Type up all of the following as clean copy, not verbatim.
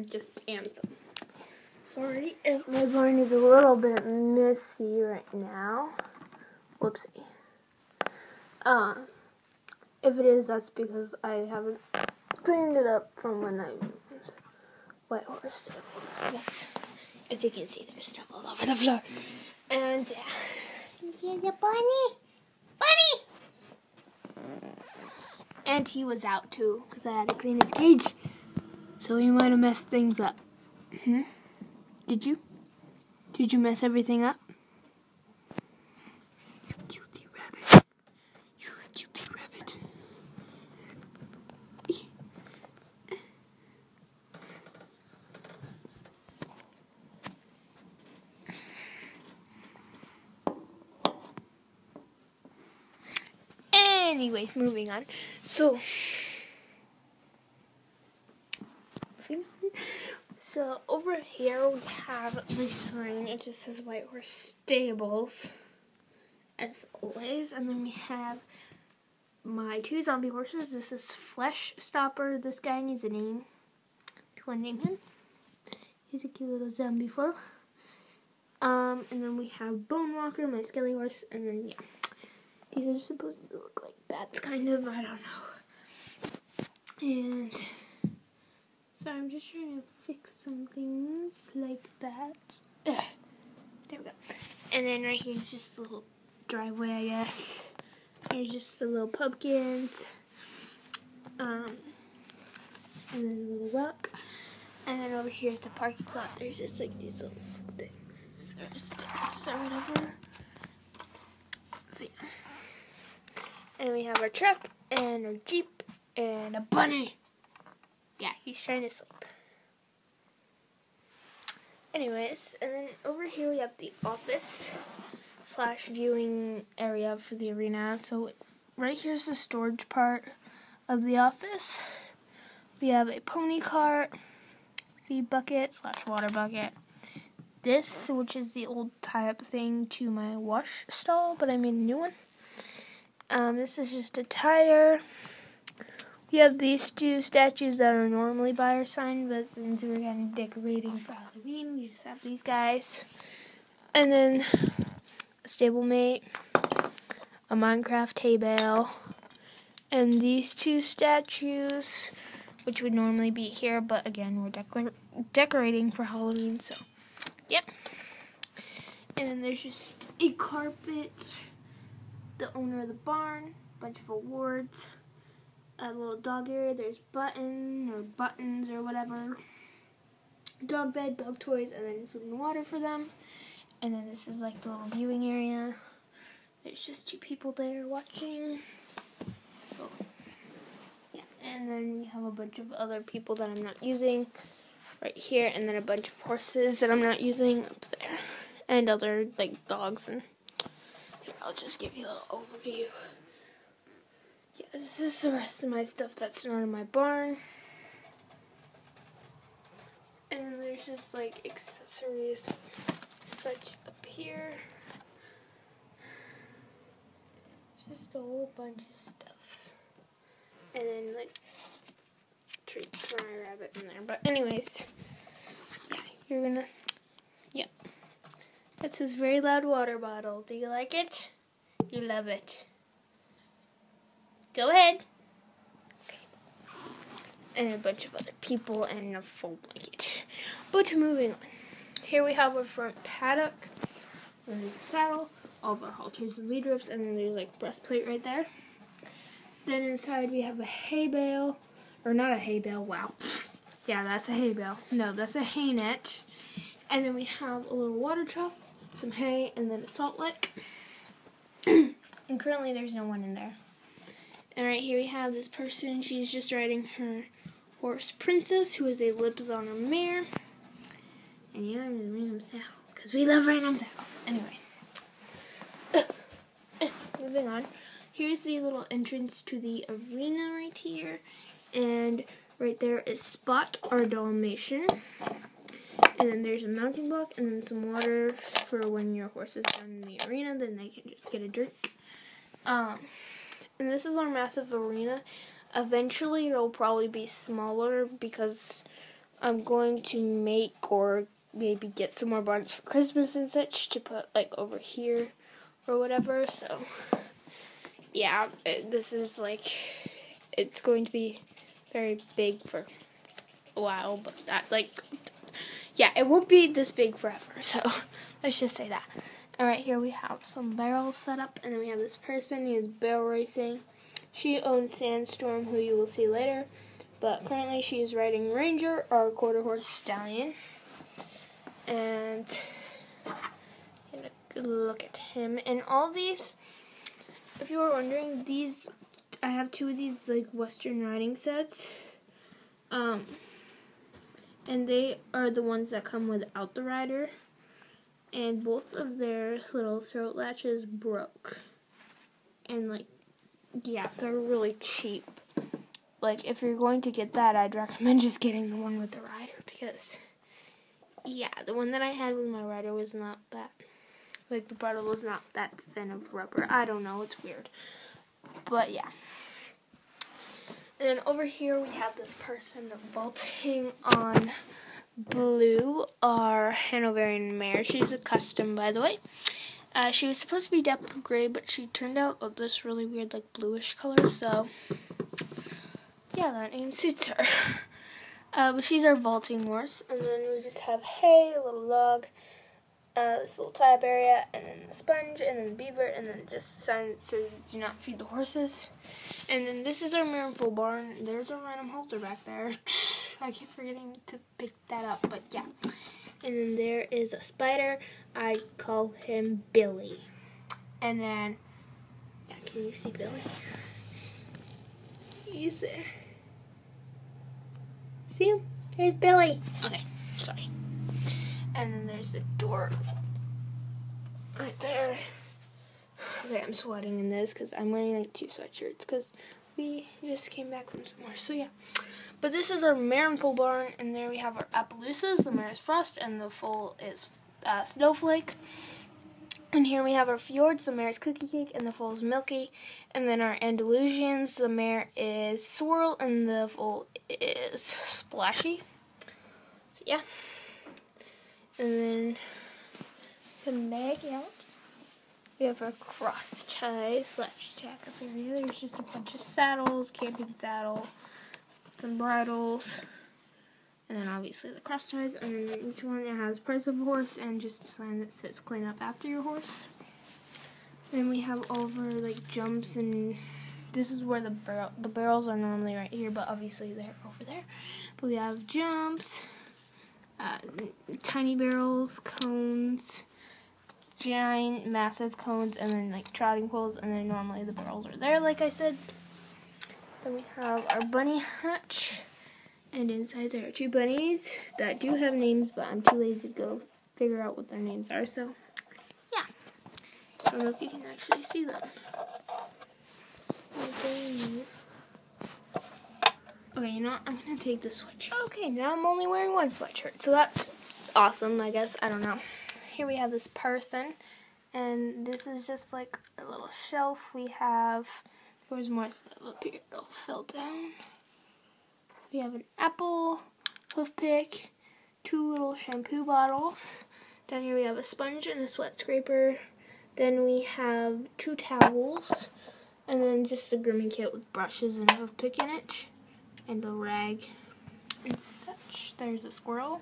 just am. Sorry if my barn is a little bit messy right now. Whoopsie. If it is, that's because I haven't cleaned it up from when I was White Horse Stables. Yes. As you can see, there's stuff all over the floor. And, yeah, Bunny! And he was out, too, because I had to clean his cage. So he might have messed things up. Did you? Did you mess everything up? You guilty rabbit. You're a guilty rabbit. Anyways, moving on. So over here we have this sign. It just says White Horse Stables, as always. And then we have my 2 zombie horses. This is Flesh Stopper. This guy needs a name. Do you want to name him? He's a cute little zombie foe. And then we have Bone Walker, my skelly horse. And then, yeah. These are supposed to look like bats, kind of. I don't know. And so I'm just trying to fix some things like that. There we go. And then right here is just a little driveway, I guess. Here's just the little pumpkins. And then a little rock. And then over here is the parking lot. There's just like these little things or steps or whatever. So yeah. And we have our truck and our Jeep and a bunny. Yeah, he's trying to sleep. Anyways, and then over here we have the office / viewing area for the arena. So right here's the storage part of the office. We have a pony cart, feed bucket / water bucket. This, which is the old tie-up thing to my wash stall, but I made a new one. This is just a tire. We have these 2 statues that are normally by our sign, but since we're kind of decorating for Halloween, we just have these guys. And then a stablemate, a Minecraft hay bale, and these 2 statues, which would normally be here, but again, we're decorating for Halloween, so, yep. And then there's just a carpet, the owner of the barn, a bunch of awards, a little dog area, there's buttons or whatever, dog bed, dog toys, and then food and water for them. And then this is like the little viewing area. There's just 2 people there watching. So, yeah. And then we have a bunch of other people that I'm not using right here, and then a bunch of horses that I'm not using up there, and other like dogs. And here, I'll just give you a little overview. Yeah, this is the rest of my stuff that's not in my barn. And there's just like accessories such up here. Just a whole bunch of stuff. And then like treats for my rabbit in there. But anyways, yeah, you're gonna, yep. That's his very loud water bottle. Do you like it? You love it. Go ahead. Okay. And a bunch of other people and a full blanket. But moving on. Here we have our front paddock. There's a saddle, all of our halters and lead ropes, and then there's like breastplate right there. Then inside we have a hay bale, or not a hay bale, wow. Yeah, that's a hay bale. No, that's a hay net. And then we have a little water trough, some hay, and then a salt lick. And currently there's no one in there. And right here we have this person. She's just riding her horse Princess, who is a Lips on a mare. And yeah, I'm a random saddle, because we love random saddles. Anyway. Moving on. Here's the little entrance to the arena right here. And right there is Spot, our Dalmatian. And then there's a mounting block and then some water for when your horse is done in the arena, then they can just get a drink. And this is our massive arena. Eventually it'll probably be smaller because I'm going to make or maybe get some more barns for Christmas and such to put like over here or whatever. So yeah, this is like, it's going to be very big for a while, but that yeah, it won't be this big forever. So let's just say that. All right, here we have some barrels set up, and then we have this person who is barrel racing. She owns Sandstorm, who you will see later, but currently she is riding Ranger, our quarter horse stallion. And look at him. And all these, if you were wondering, these, I have two of these like Western riding sets. And they are the ones that come without the rider. And both of their little throat latches broke. And like, yeah, they're really cheap. Like, if you're going to get that, I'd recommend just getting the one with the rider, because yeah, the one that I had with my rider was not that, like, the bridle was not that thin of rubber. I don't know, it's weird. But yeah. And then over here we have this person vaulting on Blue, our Hanoverian mare. She's a custom, by the way. She was supposed to be depth gray, but she turned out of this really weird, like, bluish color, so yeah, that name suits her. But she's our vaulting horse, and then we just have hay, a little log, this little tie-up area, and then the sponge, and then the beaver, and then just a sign that says, do not feed the horses. And then this is our mare and foal barn. There's a random halter back there. I keep forgetting to pick that up, but yeah. And then there is a spider. I call him Billy. And then, yeah, can you see Billy? He's there. See him? There's Billy. Okay, sorry. And then there's the door right there. Okay, I'm sweating in this because I'm wearing like 2 sweatshirts because we just came back from somewhere. So yeah. But this is our mare and foal barn, and there we have our Appaloosas. The mare is Frost, and the foal is Snowflake. And here we have our Fjords. The mare is Cookie Cake, and the foal is Milky. And then our Andalusians. The mare is Swirl, and the foal is Splashy. So yeah. And then come back out. We have our cross tie / tack up area. There's just a bunch of saddles, camping saddle, some bridles, and then obviously the cross ties. And then each one it has price of a horse and just a sign that says clean up after your horse. Then we have over like jumps, and this is where the barrels are normally right here, but obviously they're over there. But we have jumps, tiny barrels, cones, giant, massive cones, and then like trotting poles, and then normally the barrels are there, like I said. Then we have our bunny hutch, and inside there are 2 bunnies that do have names, but I'm too lazy to go figure out what their names are, so yeah. I don't know if you can actually see them. Okay, you know what? I'm going to take this sweatshirt. Okay, now I'm only wearing 1 sweatshirt, so that's awesome, I guess. I don't know. Here we have this person, and this is just like a little shelf. We have, there was more stuff up here, it all fell down. We have an apple, hoof pick, 2 little shampoo bottles. Down here we have a sponge and a sweat scraper. Then we have 2 towels, and then just a grooming kit with brushes and a hoof pick in it, and a rag and such. There's a squirrel.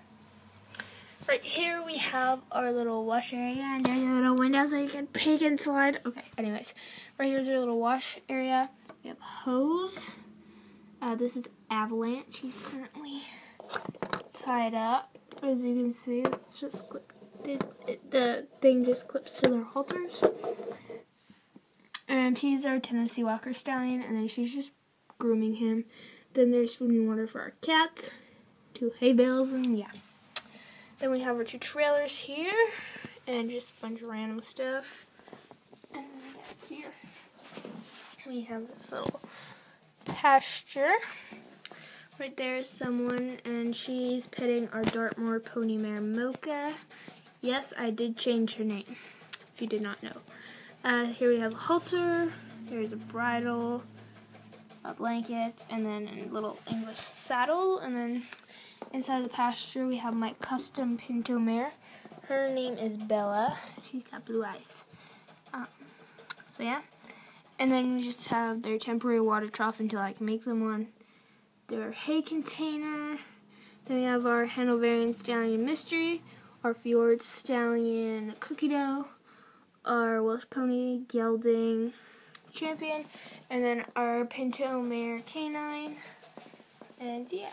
Right here we have our little wash area, and there's a little window so you can peek and slide. Okay, anyways, right here's our little wash area. We have hose. This is Avalanche. He's currently tied up. As you can see, it's just the thing just clips to their halters. And he's our Tennessee Walker stallion, and then she's just grooming him. Then there's food and water for our cats, 2 hay bales, and yeah. Then we have our 2 trailers here, and just a bunch of random stuff. And then here we have this little pasture. Right there is someone, and she's petting our Dartmoor pony mare Mocha. Yes, I did change her name, if you did not know. Here we have a halter, there's a bridle, blankets, and then a little English saddle, and then Inside the pasture, we have my custom Pinto mare. Her name is Bella. She's got blue eyes. So yeah. And then we just have their temporary water trough until I can make them one. Their hay container. Then we have our Hanoverian Stallion Mystery, our Fjord Stallion Cookie Dough, our Welsh Pony Gelding Champion, and then our Pinto Mare Canine. And yeah.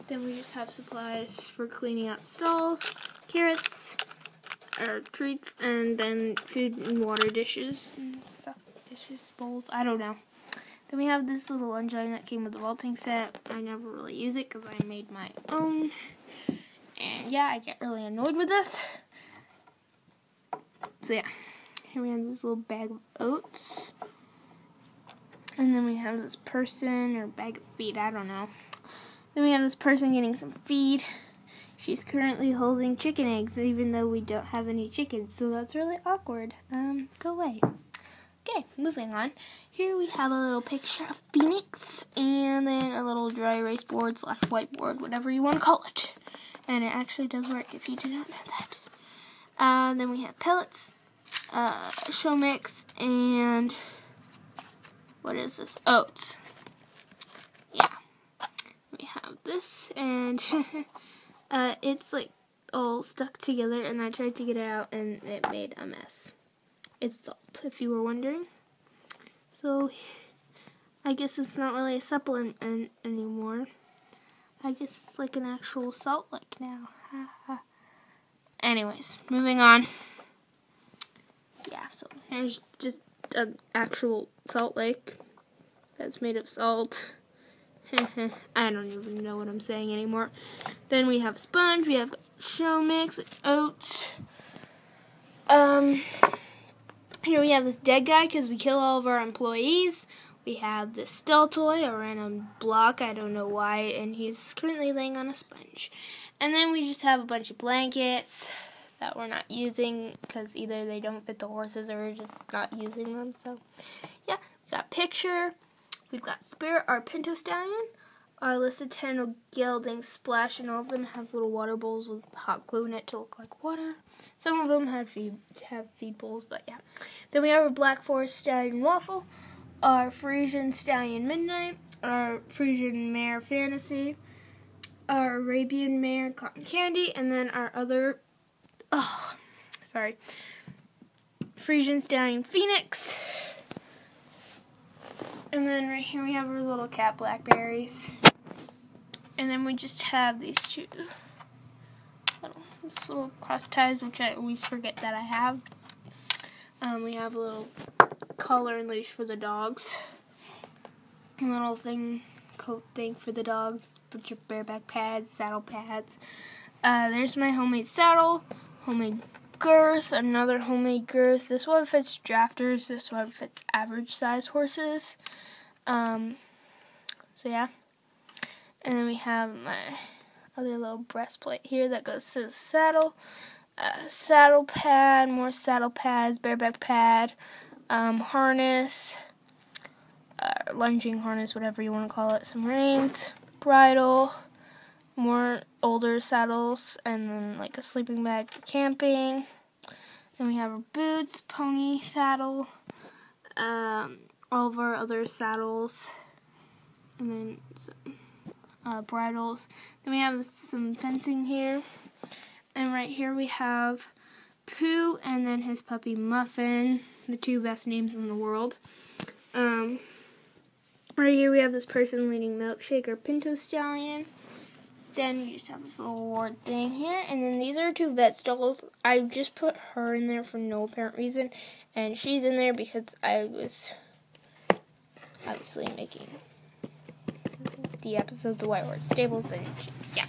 Then we just have supplies for cleaning out stalls, carrots, or treats, and then food and water dishes and stuff. Dishes, bowls, I don't know. Then we have this little engine that came with the vaulting set. I never really use it because I made my own. And yeah, I get really annoyed with this. So yeah, here we have this little bag of oats. And then we have this person, or bag of feed, I don't know. Then we have this person getting some feed. She's currently holding chicken eggs, even though we don't have any chickens, so that's really awkward. Go away. Okay, moving on. Here we have a little picture of Phoenix, and then a little dry erase board / whiteboard, whatever you want to call it. And it actually does work if you do not know that. Then we have pellets, show mix, and what is this? Oats. Yeah. We have this, and it's like all stuck together, and I tried to get it out, and it made a mess. It's salt, if you were wondering. So, I guess it's not really a supplement anymore. I guess it's like an actual salt lick now. Anyways, moving on. Yeah, so there's just an actual salt lick that's made of salt. I don't even know what I'm saying anymore. Then we have sponge, we have show mix, oats. Here we have this dead guy because we kill all of our employees. We have this stall toy, a random block, I don't know why, and he's currently laying on a sponge. And then we just have a bunch of blankets that we're not using because either they don't fit the horses or we're just not using them. So, yeah, we've got picture, we've got Spirit, our Pinto Stallion, our listed 10 gelding Splash, and all of them have little water bowls with hot glue in it to look like water. Some of them have feed bowls, but yeah. Then we have our Black Forest Stallion Waffle, our Frisian Stallion Midnight, our Frisian Mare Fantasy, our Arabian Mare Cotton Candy, and then our other, Frisian Stallion Phoenix. And then right here we have our little cat Blackberries. And then we just have these two little cross ties, which I always forget that I have. We have a little collar and leash for the dogs. A little coat thing for the dogs. Put your bareback pads, saddle pads. There's my homemade saddle, homemade girth, another homemade girth. This one fits drafters. This one fits average size horses. So yeah. And then we have my other little breastplate here that goes to the saddle. Saddle pad, more saddle pads, bareback pad, harness, lunging harness, whatever you want to call it, some reins, bridle, more older saddles, and then like a sleeping bag for camping. Then we have our boots, pony saddle, all of our other saddles, and then some bridles. Then we have some fencing here. And right here we have Pooh and then his puppy Muffin, the two best names in the world. Right here we have this person leading Milkshake or Pinto Stallion. Then you just have this little award thing here. And then these are two vet stalls. I just put her in there for no apparent reason. And she's in there because I was obviously making the episodes of White Horse Stables. And yeah.